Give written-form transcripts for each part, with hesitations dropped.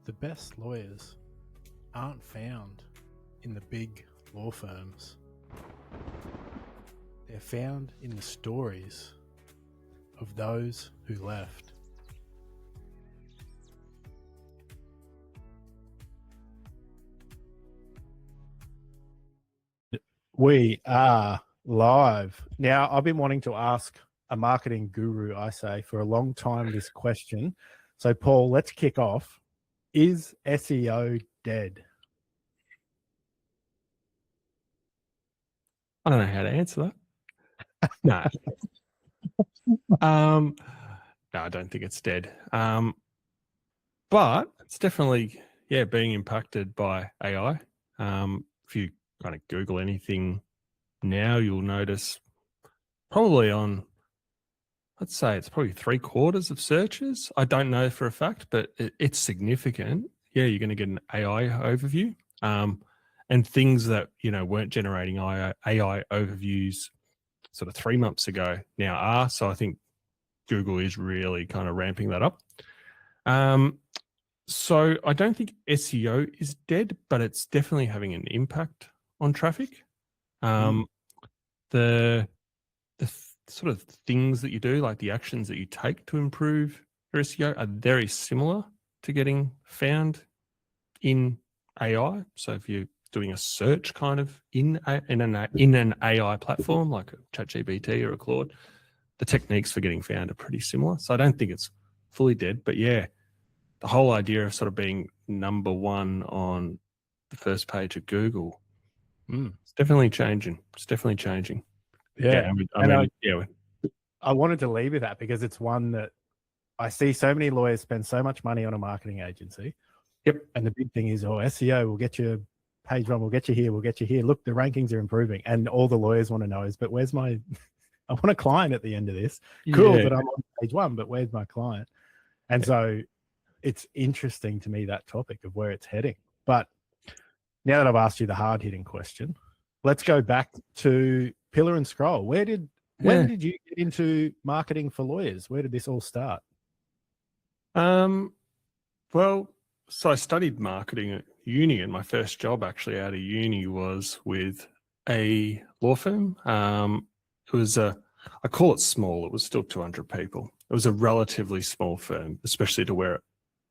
The best lawyers aren't found in the big law firms. They're found in the stories of those who left. We are live. Now, I've been wanting to ask a marketing guru, I say, for a long time this question. So, Paul, let's kick off. Is SEO dead? I don't know how to answer that. No. No, I don't think it's dead. But it's definitely, being impacted by AI. If you kind of Google anything now, you'll notice probably on, let's say it's probably 3/4 of searches. I don't know for a fact, but it's significant. Yeah, you're going to get an AI overview. And things that, weren't generating AI overviews sort of 3 months ago now are. So I think Google is really kind of ramping that up. So I don't think SEO is dead, but it's definitely having an impact on traffic. The sort of things that you do, like the actions that you take to improve your SEO, are very similar to getting found in AI. So if you're doing a search kind of in an AI platform like a ChatGPT or a Claude, the techniques for getting found are pretty similar. So I don't think it's fully dead, but the whole idea of sort of being number one on the first page of Google, it's definitely changing. It's definitely changing. Yeah. I wanted to leave with that because it's one that I see so many lawyers spend so much money on a marketing agency. Yep. And the big thing is, SEO will get you page one, we'll get you here, we'll get you here. Look, the rankings are improving. And all the lawyers want to know is, but where's I want a client at the end of this. Cool that I'm on page one, but where's my client? And so it's interesting to me, that topic of where it's heading. But now that I've asked you the hard-hitting question, let's go back to Pillar and Scroll. When did you get into marketing for lawyers? Where did this all start? Well, so I studied marketing at uni, and my first job actually out of uni was with a law firm. It was I call it small. It was still 200 people. It was a relatively small firm, especially to where it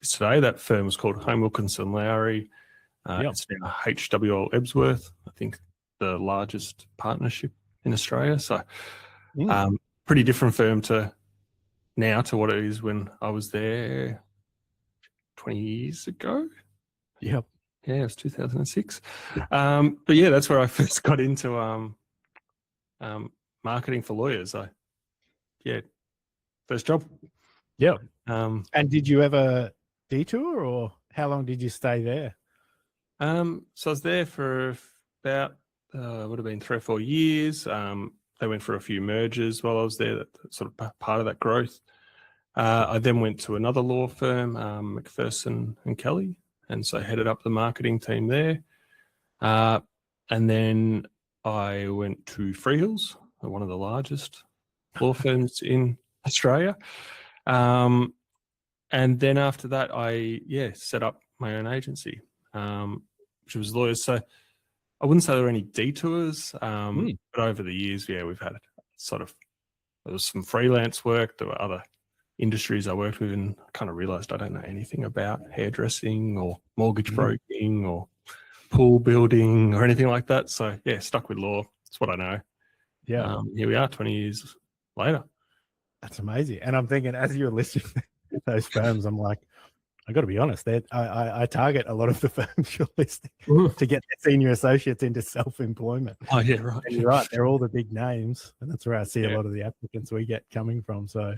is today. That firm was called Home Wilkinson Lowry. It's now HWL Ebsworth, I think the largest partnership in Australia. So pretty different firm to what it is when I was there 20 years ago. Yep. Yeah, it was 2006. But that's where I first got into marketing for lawyers. First job. Yeah. And did you ever detour, or how long did you stay there? So I was there for about would have been 3 or 4 years. They went for a few mergers while I was there, that sort of part of that growth. I then went to another law firm, McPherson and Kelly, and so headed up the marketing team there. And then I went to Freehills, one of the largest law firms in Australia. And then after that, I set up my own agency, which was lawyers. So I wouldn't say there were any detours, but over the years, we've had there was some freelance work. There were other industries I worked with, and I kind of realized I don't know anything about hairdressing or mortgage broking or pool building or anything like that. So stuck with law. That's what I know. Yeah. Here we are 20 years later. That's amazing. And I'm thinking, as you're listing those firms, I'm like, I got to be honest, I target a lot of the firms you're listing to get senior associates into self-employment. Oh, yeah, right. And you're right. They're all the big names. And that's where I see a lot of the applicants we get coming from. So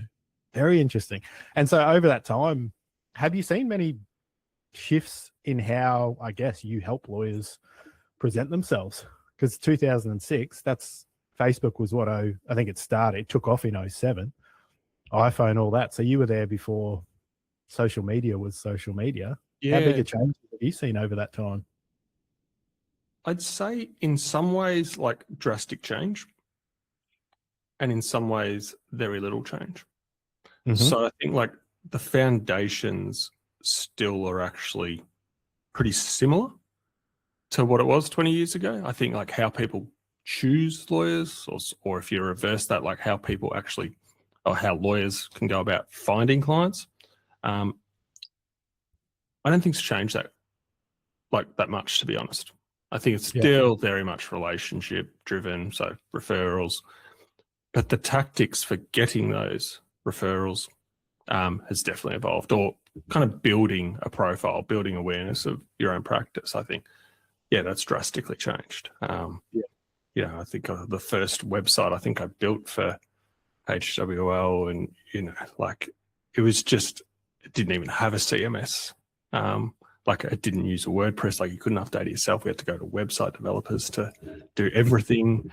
very interesting. And so over that time, have you seen many shifts in how, I guess, you help lawyers present themselves? Because 2006, Facebook was what I think it started. It took off in 2007, iPhone, all that. So you were there before social media was social media. Yeah. How big a change have you seen over that time? I'd say in some ways like drastic change, and in some ways very little change. So I think like the foundations still are actually pretty similar to what it was 20 years ago. I think like how people choose lawyers, or if you reverse that, like how people actually, or how lawyers can go about finding clients. I don't think it's changed that much, to be honest. I think it's still very much relationship driven, so referrals, but the tactics for getting those referrals has definitely evolved, or kind of building a profile, building awareness of your own practice. I think, that's drastically changed. I think the first website I think I built for HWL, and it didn't even have a CMS. Like it didn't use a WordPress. Like you couldn't update it yourself. We had to go to website developers to do everything.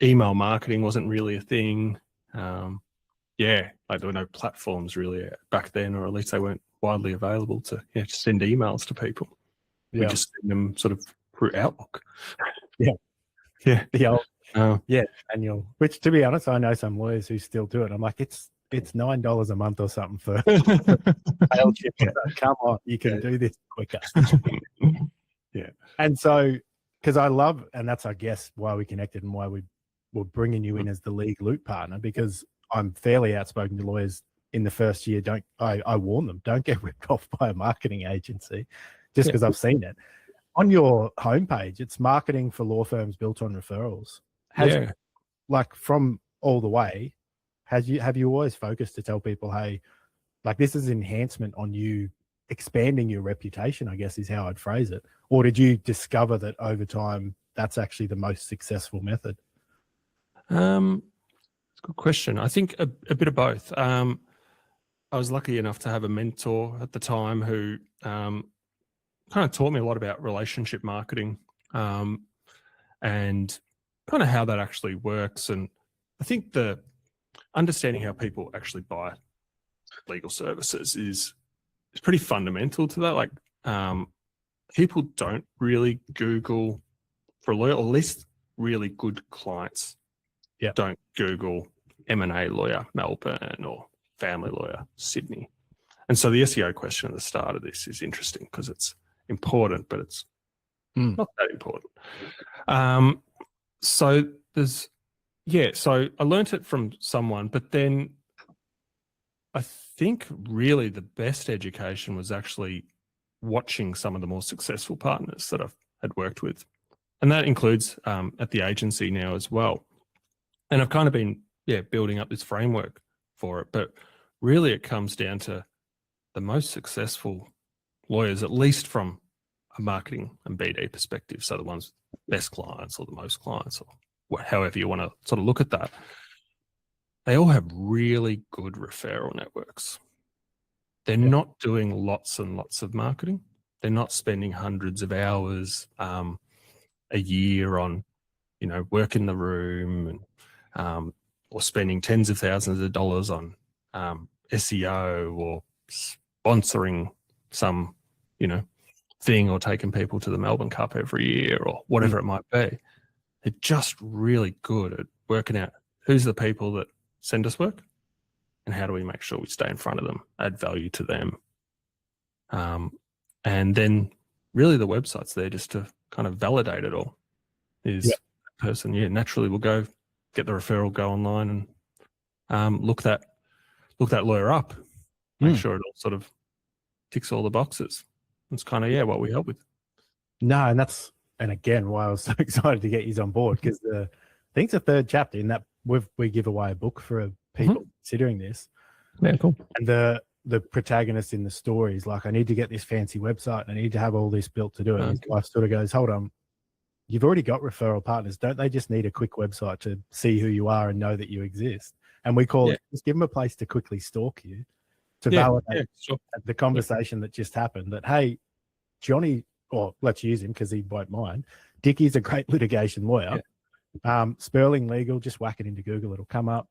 Email marketing wasn't really a thing. Like there were no platforms really back then, or at least they weren't widely available to send emails to people. We just send them sort of through Outlook. The old annual. Which, to be honest, I know some lawyers who still do it. I'm like, it's $9 a month or something for Mailchimp. Come on, you can do this quicker. And so, because I love, and that's I guess why we connected and why we were bringing you in as the League Loop partner, because I'm fairly outspoken to lawyers in the first year. I warn them, don't get ripped off by a marketing agency, just because I've seen it. On your homepage, it's marketing for law firms built on referrals. Like from all the way, have you always focused to tell people, hey, like this is enhancement on you expanding your reputation, I guess is how I'd phrase it? Or did you discover that over time that's actually the most successful method? It's a good question. I think a bit of both. I was lucky enough to have a mentor at the time who kind of taught me a lot about relationship marketing and kind of how that actually works. And I think the understanding how people actually buy legal services is pretty fundamental to that. Like people don't really Google for a lawyer, or at least really good clients don't Google M&A lawyer Melbourne or family lawyer Sydney. And so the SEO question at the start of this is interesting because it's important, but it's not that important. So I learned it from someone, but then I think really the best education was actually watching some of the more successful partners that I've had worked with. And that includes at the agency now as well. And I've kind of been, building up this framework for it. But really it comes down to the most successful lawyers, at least from a marketing and BD perspective. So the ones with best clients or the most clients, or however you want to sort of look at that, they all have really good referral networks. They're not doing lots and lots of marketing. They're not spending hundreds of hours a year on, work in the room and or spending tens of thousands of dollars on SEO or sponsoring some, thing, or taking people to the Melbourne Cup every year or whatever it might be. They're just really good at working out who's the people that send us work and how do we make sure we stay in front of them, add value to them. And then really the website's there just to kind of validate it all. Is the person, naturally will go get the referral, go online and look that lawyer up, make sure it all sort of ticks all the boxes. That's kind of, what we help with. No, and again, why I was so excited to get you on board, because I think it's the third chapter in that we give away a book for people considering this. Yeah, cool. And the protagonist in the story is like, I need to get this fancy website and I need to have all this built to do it. And his wife sort of goes, hold on, you've already got referral partners. Don't they just need a quick website to see who you are and know that you exist? And we call it, just give them a place to quickly stalk you, to validate the conversation that just happened, that, hey, Johnny, or let's use him because he won't mind, Dickie's a great litigation lawyer. Sperling Legal, just whack it into Google, it'll come up,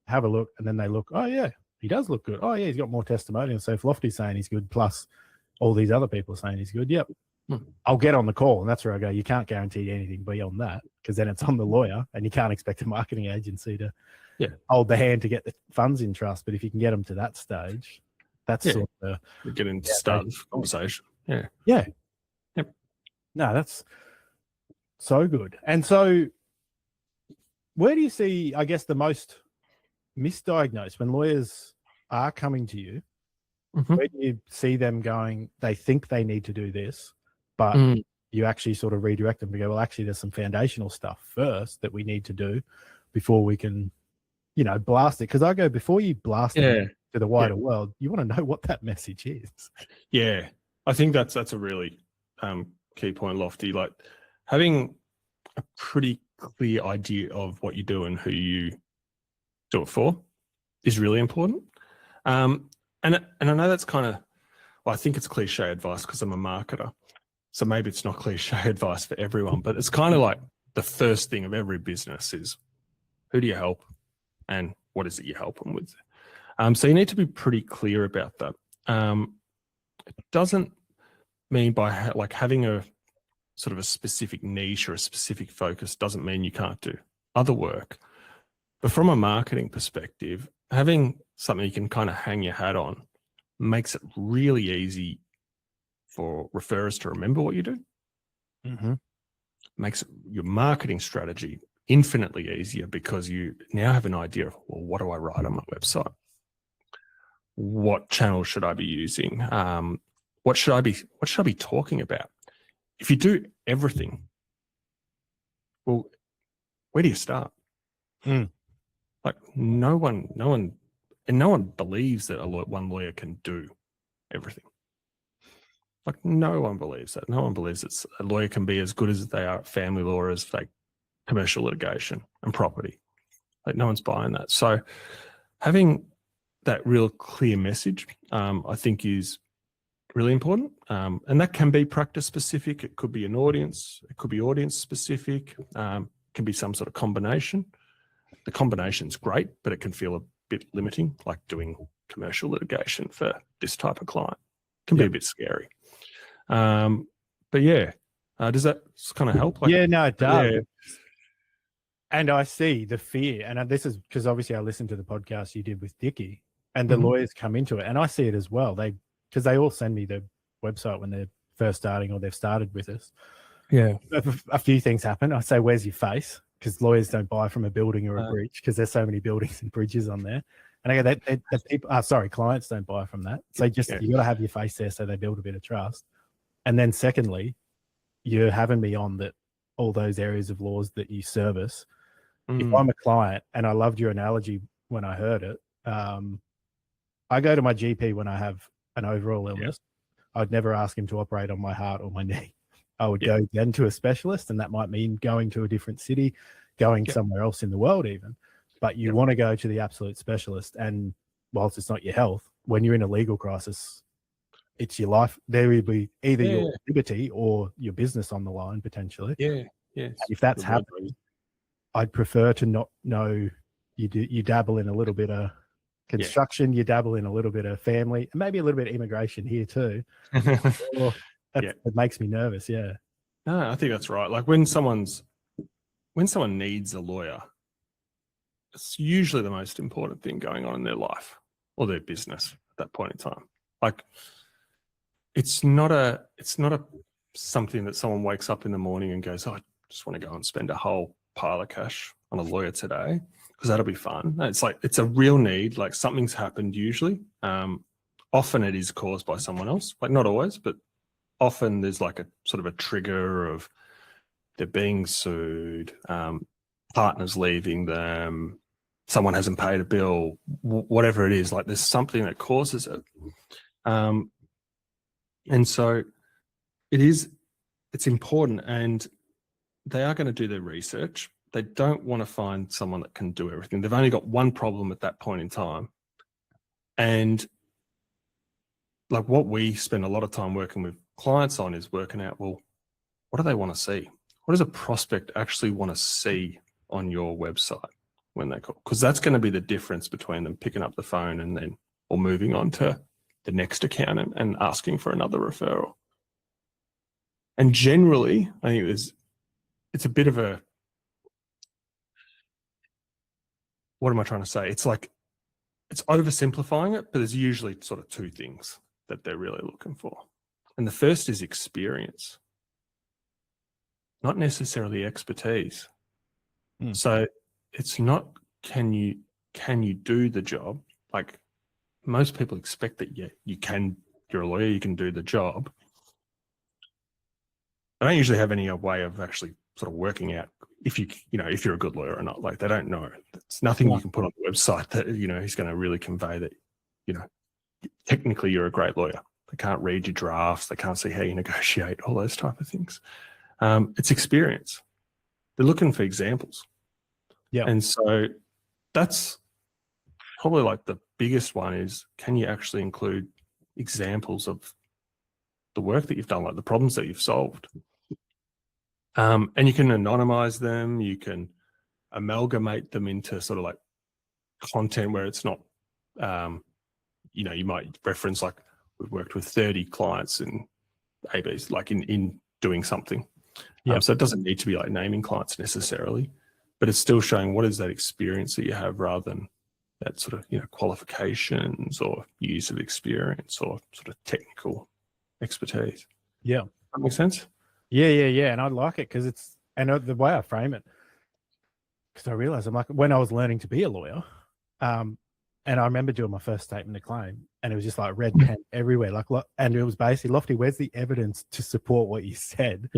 have a look, and then they look, oh yeah, he does look good. Oh yeah, he's got more testimonials. So if Lofty's saying he's good, plus all these other people saying he's good, I'll get on the call. And that's where I go, you can't guarantee anything beyond that, because then it's on the lawyer and you can't expect a marketing agency to hold the hand to get the funds in trust. But if you can get them to that stage, That's sort of we're getting to start the conversation. Yeah. Yeah. Yep. No, that's so good. And so where do you see, I guess, the most misdiagnosed when lawyers are coming to you? Where do you see them going, they think they need to do this, but you actually sort of redirect them to go, well, actually, there's some foundational stuff first that we need to do before we can, blast it. Because I go, before you blast it to the wider world, you want to know what that message is. Yeah. I think that's a really key point, Lofty. Like having a pretty clear idea of what you do and who you do it for is really important. And I know that's kind of, well, I think it's cliche advice because I'm a marketer. So maybe it's not cliche advice for everyone, but it's kind of like the first thing of every business is who do you help and what is it you help them with? So you need to be pretty clear about that. It doesn't mean by having a sort of a specific niche or a specific focus doesn't mean you can't do other work. But from a marketing perspective, having something you can kind of hang your hat on makes it really easy for referrers to remember what you do. Makes your marketing strategy infinitely easier because you now have an idea of, well, what do I write on my website? What channel should I be using? What should I be talking about? If you do everything, well, where do you start? Like no one believes that one lawyer can do everything. Like no one believes that. No one believes that a lawyer can be as good as they are at family law as like commercial litigation and property. Like no one's buying that. So having that real clear message, I think is really important. And that can be practice specific. It could be an audience. It could be audience specific. Can be some sort of combination. The combination's great, but it can feel a bit limiting, like doing commercial litigation for this type of client. It can be a bit scary. But yeah, does that kind of help? Yeah, no, it does. Yeah. And I see the fear, and this is because obviously I listened to the podcast you did with Dickie, and the lawyers come into it, and I see it as well. Because they all send me the website when they're first starting or they've started with us. Yeah, a few things happen. I say, "Where's your face?" Because lawyers don't buy from a building or a bridge because there's so many buildings and bridges on there. And I go, that people, clients don't buy from that. So you got to have your face there so they build a bit of trust. And then secondly, you're having me on that all those areas of laws that you service. If I'm a client, and I loved your analogy when I heard it, I go to my GP when I have an overall illness. I'd never ask him to operate on my heart or my knee. I would go then to a specialist, and that might mean going to a different city, going somewhere else in the world even. But you want to go to the absolute specialist. And whilst it's not your health, when you're in a legal crisis, it's your life. There will be either your liberty or your business on the line potentially. If that's happening, I'd prefer to not know you dabble in a little bit of construction, you dabble in a little bit of family, and maybe a little bit of immigration here too. It makes me nervous. Yeah. No, I think that's right. Like when someone needs a lawyer, it's usually the most important thing going on in their life or their business at that point in time. Like it's not something that someone wakes up in the morning and goes, "Oh, I just want to go and spend a whole pile of cash on a lawyer today because that'll be fun." It's like it's a real need. Like something's happened usually. Often it is caused by someone else. Like not always, but often there's like a sort of a trigger of they're being sued, partners leaving them, someone hasn't paid a bill, whatever it is. Like there's something that causes it. And so it's important, and they are going to do their research. They don't want to find someone that can do everything. They've only got one problem at that point in time. And like what we spend a lot of time working with clients on is working out, well, what do they want to see? What does a prospect actually want to see on your website when they call? Because that's going to be the difference between them picking up the phone or moving on to the next account and asking for another referral. And generally, I think it's a bit of what am I trying to say? It's like it's oversimplifying it, but there's usually sort of two things that they're really looking for. And the first is experience, not necessarily expertise. So it's not can you do the job? Like most people expect that you're a lawyer, you can do the job. I don't usually have any way of actually sort of working out if you're a good lawyer or not. Like they don't know. It's nothing you can put on the website that, is going to really convey that, technically you're a great lawyer. They can't read your drafts. They can't see how you negotiate, all those type of things. It's experience. They're looking for examples. Yeah. And so that's probably like the biggest one is, can you actually include examples of the work that you've done, like the problems that you've solved? And you can anonymize them. You can amalgamate them into sort of like content where it's not, you might reference like we've worked with 30 clients in ABs, like in doing something. So it doesn't need to be like naming clients necessarily, but it's still showing what is that experience that you have rather than that sort of, qualifications or use of experience or sort of technical expertise. Yeah. That makes sense? Yeah. And I like it because the way I frame it, because I realized I'm like, when I was learning to be a lawyer, and I remember doing my first statement of claim and it was just like red pen everywhere. And it was basically, Lofty, where's the evidence to support what you said?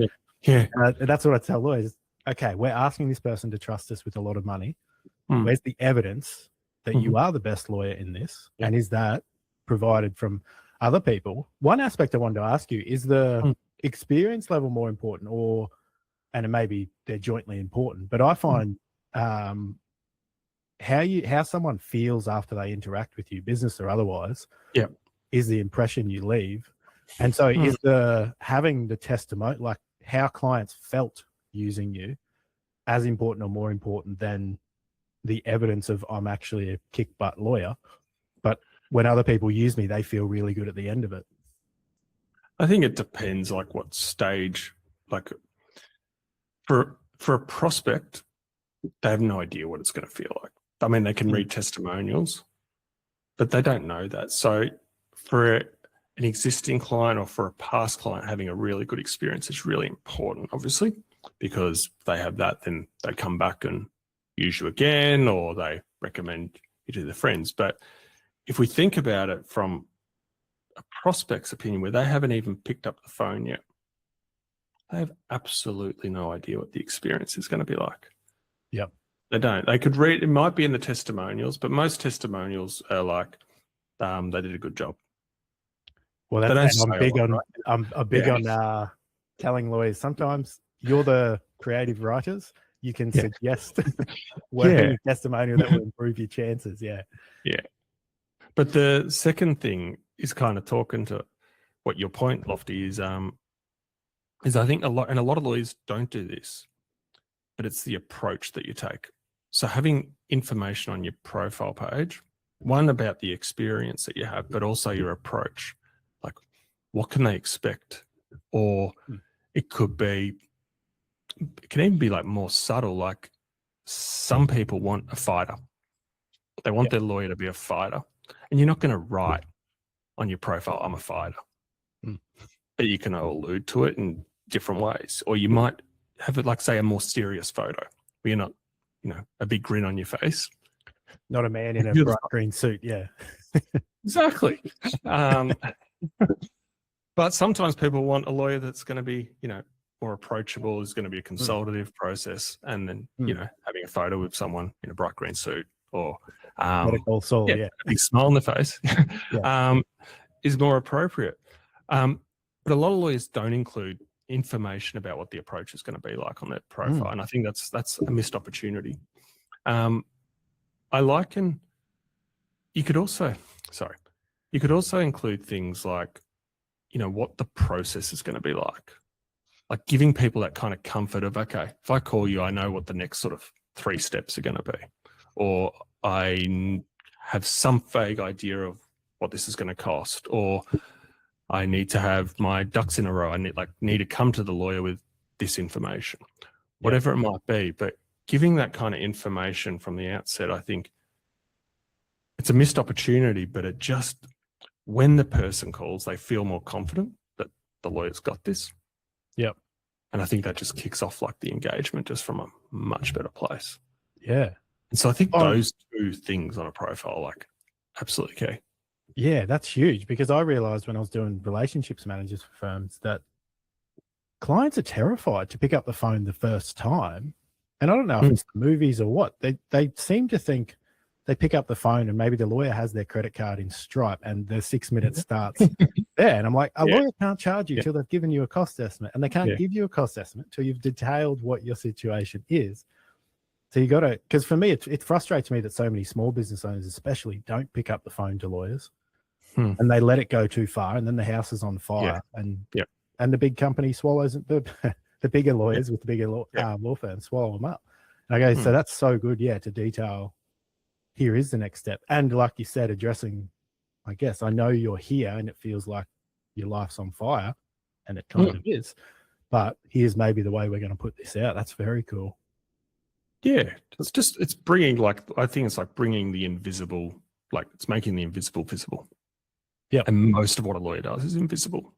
Yeah. And that's what I tell lawyers. Okay, we're asking this person to trust us with a lot of money. Where's the evidence that you are the best lawyer in this? And is that provided from other people? One aspect I wanted to ask you, is the experience level more important and maybe they're jointly important, but I find how someone feels after they interact with you, business or otherwise, is the impression you leave. And so is having the testimony, like how clients felt using you, as important or more important than the evidence of I'm actually a kick butt lawyer, but when other people use me, they feel really good at the end of it? I think it depends like what stage, like for a prospect, they have no idea what it's going to feel like. I mean, they can read testimonials, but they don't know that. So for an existing client or for a past client, having a really good experience is really important, obviously, because if they have that, then they come back and use you again, or they recommend you to their friends. But if we think about it from a prospect's opinion, where they haven't even picked up the phone yet, they have absolutely no idea what the experience is going to be like. Yep. They don't. They could read, it might be in the testimonials, but most testimonials are like, they did a good job. Well, I'm big on telling lawyers, sometimes you're the creative writers. You can suggest wording your testimonial that will improve your chances. Yeah. But the second thing is kind of talking to what your point, Lofty, is I think a lot of lawyers don't do this, but it's the approach that you take. So having information on your profile page, one about the experience that you have, but also your approach, like what can they expect? Or it can even be like more subtle, like some people want a fighter. They want their lawyer to be a fighter. And you're not going to write on your profile, I'm a fighter. But you can allude to it in different ways. Or you might have it like, say, a more serious photo where you're not, a big grin on your face. Not a man in a bright green suit, Exactly. But sometimes people want a lawyer that's going to be, more approachable, is going to be a consultative process, and then, having a photo with someone in a bright green suit or medical soul, a big smile on the face is more appropriate. But a lot of lawyers don't include information about what the approach is going to be like on their profile, and I think that's a missed opportunity. You could also include things like, what the process is going to be like giving people that kind of comfort of, okay, if I call you, I know what the next sort of 3 steps are going to be, or I have some vague idea of what this is going to cost, or I need to have my ducks in a row. I need to come to the lawyer with this information, whatever it might be. But giving that kind of information from the outset, I think, it's a missed opportunity, but it just, when the person calls, they feel more confident that the lawyer's got this. Yep. And I think that just kicks off like the engagement just from a much better place. Yeah. And so I think those two things on a profile are like absolutely key. Yeah, that's huge, because I realized when I was doing relationships managers for firms that clients are terrified to pick up the phone the first time. And I don't know if it's the movies or what. They seem to think they pick up the phone and maybe the lawyer has their credit card in Stripe and the 6 minutes starts there. And I'm like, a lawyer can't charge you till they've given you a cost estimate, and they can't give you a cost estimate till you've detailed what your situation is. So you got to, because for me, it frustrates me that so many small business owners especially don't pick up the phone to lawyers and they let it go too far, and then the house is on fire and the big company swallows the bigger lawyers with the bigger law firms swallow them up. And I go, so that's so good, to detail, here is the next step. And like you said, addressing, I guess, I know you're here and it feels like your life's on fire, and it kind of is, but here's maybe the way we're going to put this out. That's very cool. Yeah, it's bringing, like, I think it's like bringing the invisible, like it's making the invisible visible. Yeah. And most of what a lawyer does is invisible.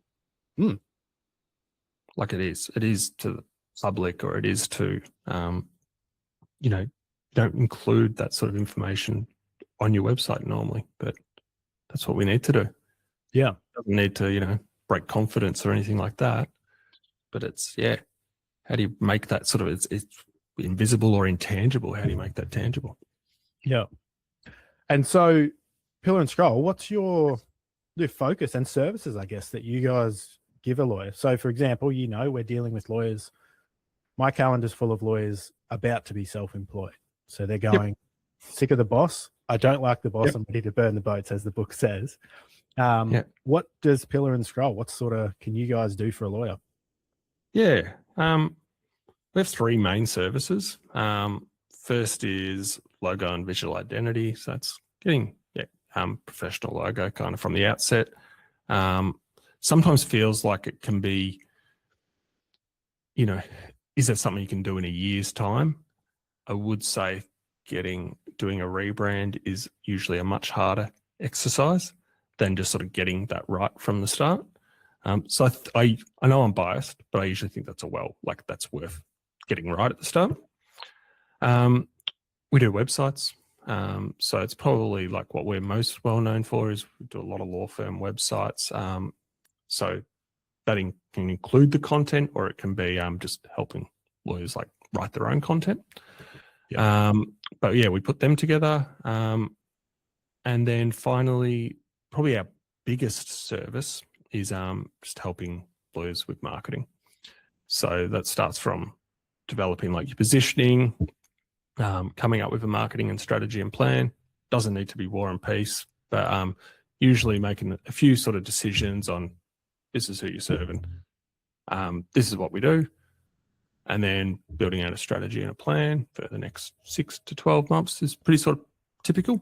Like it is to the public, or it is to, you don't include that sort of information on your website normally, but that's what we need to do. Yeah. Doesn't need to, break confidence or anything like that. But it's, how do you make that sort of, it's invisible or intangible? How do you make that tangible? Yeah. And so Pillar and Scroll, what's your focus and services, I guess, that you guys give a lawyer? So for example, we're dealing with lawyers. My calendar's full of lawyers about to be self-employed. So they're going, sick of the boss. I don't like the boss. I'm ready to burn the boats, as the book says. What does Pillar and Scroll, what sort of can you guys do for a lawyer? Yeah. We have three main services. First is logo and visual identity. So that's getting professional logo kind of from the outset. Sometimes feels like it can be, is that something you can do in a year's time? I would say doing a rebrand is usually a much harder exercise than just sort of getting that right from the start. So I know I'm biased, but I usually think that's that's worth getting right at the start. We do websites. So it's probably like what we're most well known for is we do a lot of law firm websites. So that can include the content, or it can be just helping lawyers like write their own content. But we put them together. And then finally, probably our biggest service is just helping lawyers with marketing. So that starts from developing like your positioning, coming up with a marketing and strategy and plan. Doesn't need to be war and peace, but usually making a few sort of decisions on this is who you're serving, this is what we do, and then building out a strategy and a plan for the next 6 to 12 months is pretty sort of typical.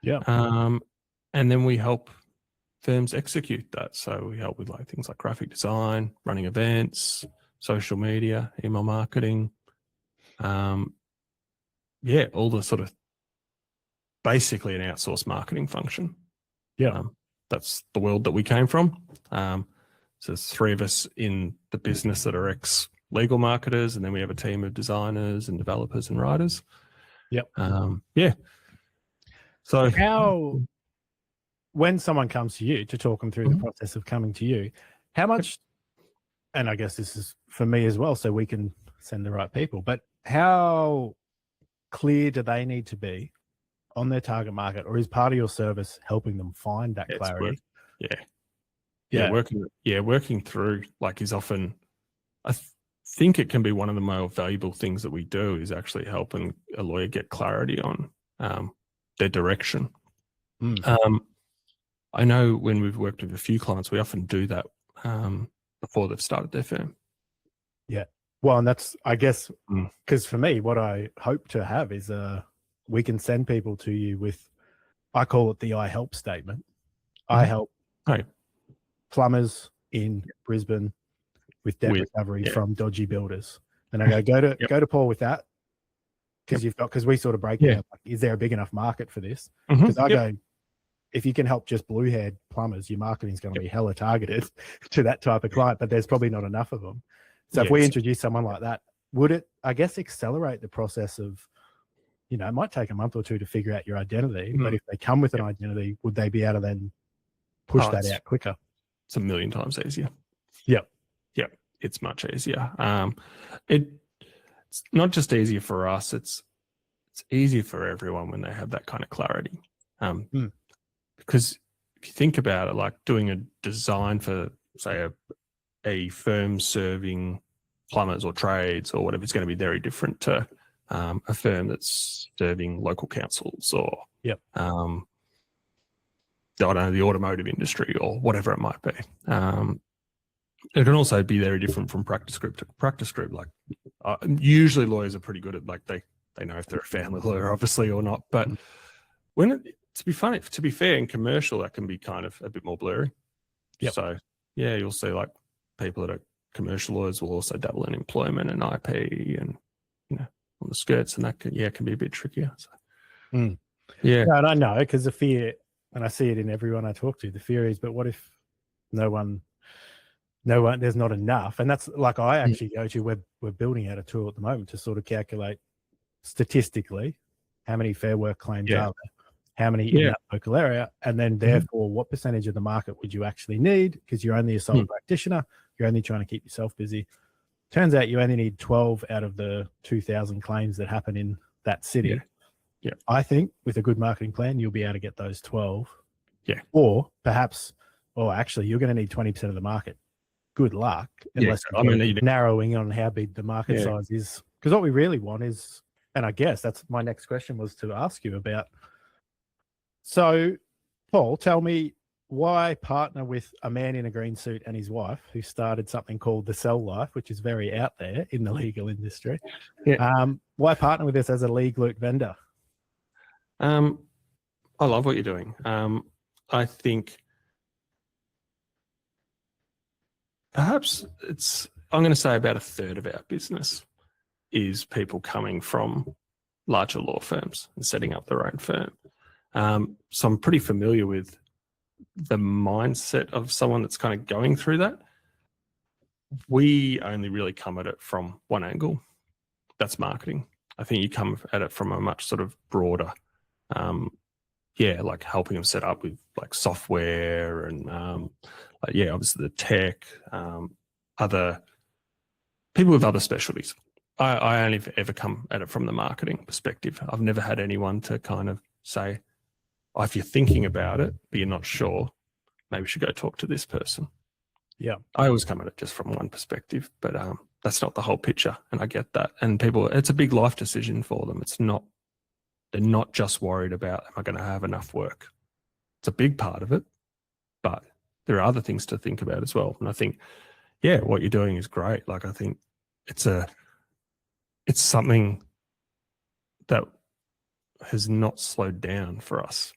Yeah. And then we help firms execute that. So we help with like things like graphic design, running events, social media, email marketing, all the sort of basically an outsourced marketing function. That's the world that we came from. So there's three of us in the business that are ex-legal marketers, and then we have a team of designers and developers and writers. So when someone comes to you to talk them through the process of coming to you, how much, and I guess this is for me as well, so we can send the right people, but how clear do they need to be on their target market, or is part of your service helping them find that clarity? Working through like is often, I think it can be one of the more valuable things that we do is actually helping a lawyer get clarity on their direction. I know when we've worked with a few clients, we often do that before they've started their firm. Yeah. Well, and that's, I guess, because for me, what I hope to have is we can send people to you with, I call it the I help statement. I help plumbers in Brisbane with debt recovery from dodgy builders. And I go to Paul with that. because we sort of break down, like, is there a big enough market for this? Mhm. Because I go, if you can help just blue-haired plumbers, your marketing's going to be hella targeted to that type of client, but there's probably not enough of them. So if we introduce someone like that, would it, I guess, accelerate the process of, you know, it might take a month or two to figure out your identity, but if they come with an identity, would they be able to then push that out quicker? It's a million times easier. Yep. It's much easier. It's not just easier for us, it's easier for everyone when they have that kind of clarity. Because if you think about it, like doing a design for, say, a firm serving plumbers or trades or whatever, it's going to be very different to a firm that's serving local councils or I don't know, the automotive industry or whatever it might be. It can also be very different from practice group to practice group. Like usually lawyers are pretty good at, like, they know if they're a family lawyer, obviously, or not. But to be fair, in commercial, that can be kind of a bit more blurry. So you'll see like people that are commercial lawyers will also dabble in employment and IP and, you know, on the skirts, and that can be a bit trickier. So no, and I know, because the fear, and I see it in everyone I talk to, the fear is, but what if no one, there's not enough? And that's like, I actually go to, we're building out a tool at the moment to sort of calculate statistically how many fair work claims are there, how many in that local area, and then therefore what percentage of the market would you actually need, because you're only a sole practitioner, you're only trying to keep yourself busy. Turns out you only need 12 out of the 2,000 claims that happen in that city. I think with a good marketing plan, you'll be able to get those 12. Or perhaps, actually, you're going to need 20% of the market. Good luck, unless you're narrowing on how big the market size is. Because what we really want is, and I guess that's my next question was to ask you about. So, Paul, tell me, why partner with a man in a green suit and his wife who started something called the Cell Life, which is very out there in the legal industry? Why partner with us as a lead glute vendor? I love what you're doing. I think perhaps I'm going to say about a third of our business is people coming from larger law firms and setting up their own firm. So I'm pretty familiar with the mindset of someone that's kind of going through that. We only really come at it from one angle. That's marketing. I think you come at it from a much sort of broader, like helping them set up with like software and obviously the tech, other people with other specialties. I only ever come at it from the marketing perspective. I've never had anyone to kind of say, if you're thinking about it, but you're not sure, maybe you should go talk to this person. I always come at it just from one perspective, but that's not the whole picture. And I get that. And people, it's a big life decision for them. They're not just worried about, am I going to have enough work? It's a big part of it, but there are other things to think about as well. And I think, what you're doing is great. Like, I think it's something that has not slowed down for us.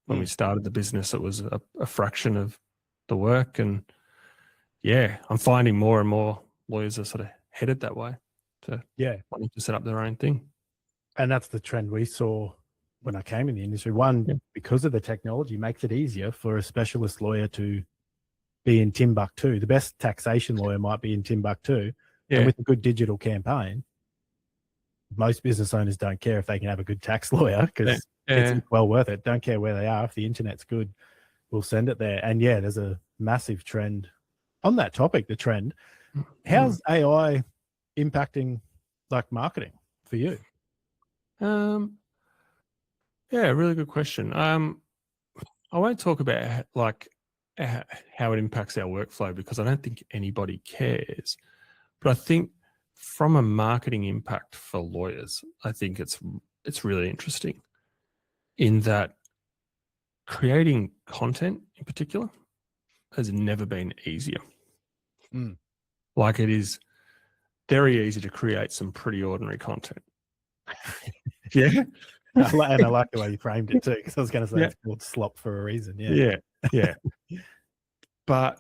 When we started the business, it was a fraction of the work. And I'm finding more and more lawyers are sort of headed that way to wanting to set up their own thing. And that's the trend we saw when I came in the industry. One, because of the technology, makes it easier for a specialist lawyer to be in Timbuktu. The best taxation lawyer might be in Timbuktu. And with a good digital campaign, most business owners don't care if they can have a good tax lawyer, because it's well worth it. Don't care where they are. If the internet's good, we'll send it there. And there's a massive trend on that topic, the trend. How's AI impacting like marketing for you? Really good question. I won't talk about like how it impacts our workflow, because I don't think anybody cares. But I think from a marketing impact for lawyers, I think it's really interesting in that creating content in particular has never been easier. Like, it is very easy to create some pretty ordinary content. And I like the way you framed it too, because I was going to say it's called slop for a reason. But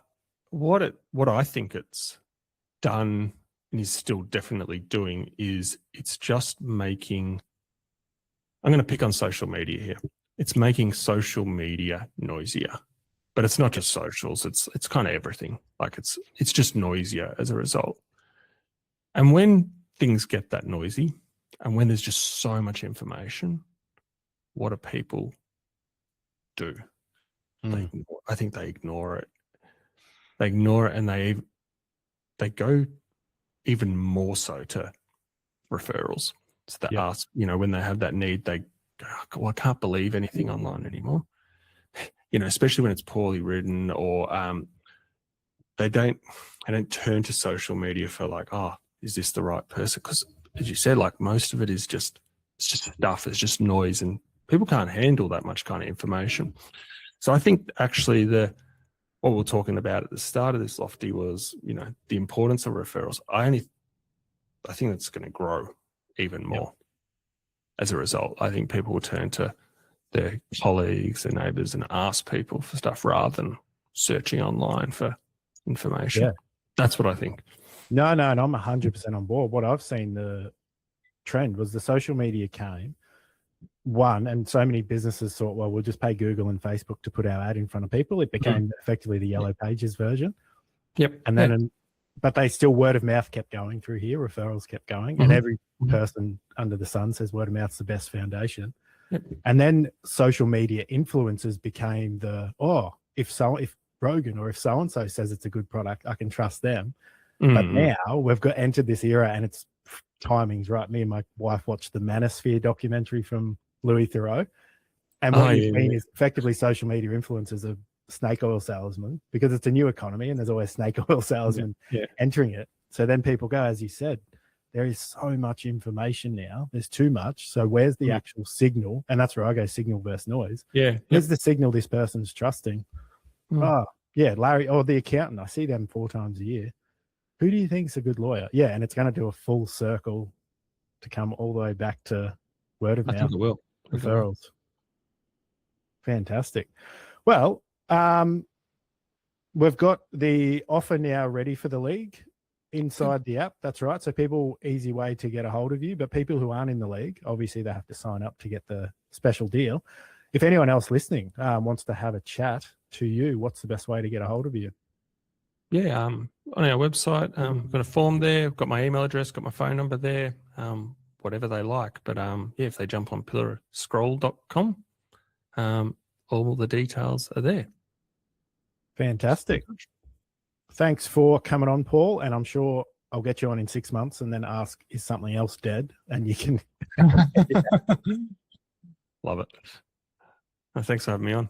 what I think it's done and is still definitely doing, is it's just making, I'm going to pick on social media here. It's making social media noisier, but it's not just socials. It's kind of everything. Like it's just noisier as a result. And when things get that noisy, and when there's just so much information, what do people do? I think they ignore it. They ignore it, and they go even more so to referrals. So they ask, when they have that need, they go, oh, well, I can't believe anything online anymore. Especially when it's poorly written, or they don't turn to social media for like, oh, is this the right person? Because as you said, like most of it is just, it's just stuff. It's just noise, and people can't handle that much kind of information. So I think actually what we were talking about at the start of this, Lofty, was, the importance of referrals. I think that's going to grow even more as a result. I think people will turn to their colleagues, their neighbors, and ask people for stuff rather than searching online for information. Yeah. That's what I think. No, and I'm 100% on board. What I've seen the trend was the social media came, and so many businesses thought, well, we'll just pay Google and Facebook to put our ad in front of people. It became effectively the Yellow Pages version. Yep. And then, but they still, word of mouth kept going through here. Referrals kept going. And every person under the sun says word of mouth's the best foundation. Yep. And then social media influencers became if Rogan or if so-and-so says it's a good product, I can trust them. But now we've entered this era, and it's timing's right. Me and my wife watched the Manosphere documentary from Louis Theroux. And what you've seen is effectively social media influencers are snake oil salesmen, because it's a new economy and there's always snake oil salesmen entering it. So then people go, as you said, there is so much information now. There's too much. So where's the actual signal? And that's where I go, signal versus noise. Yeah. Here's the signal this person's trusting. Oh, yeah, Larry, or the accountant. I see them 4 times a year. Who do you think's a good lawyer? Yeah, and it's going to do a full circle to come all the way back to word of mouth. I think it will. Referrals. Fantastic. Well, we've got the offer now ready for the league inside the app. That's right. So people, easy way to get a hold of you. But people who aren't in the league, obviously they have to sign up to get the special deal. If anyone else listening wants to have a chat to you, what's the best way to get a hold of you? Yeah, on our website, I've got a form there. I've got my email address, got my phone number there, whatever they like. But if they jump on pillarscroll.com, all the details are there. Fantastic. Thanks for coming on, Paul. And I'm sure I'll get you on in 6 months and then ask, is something else dead? And you can. Love it. Thanks for having me on.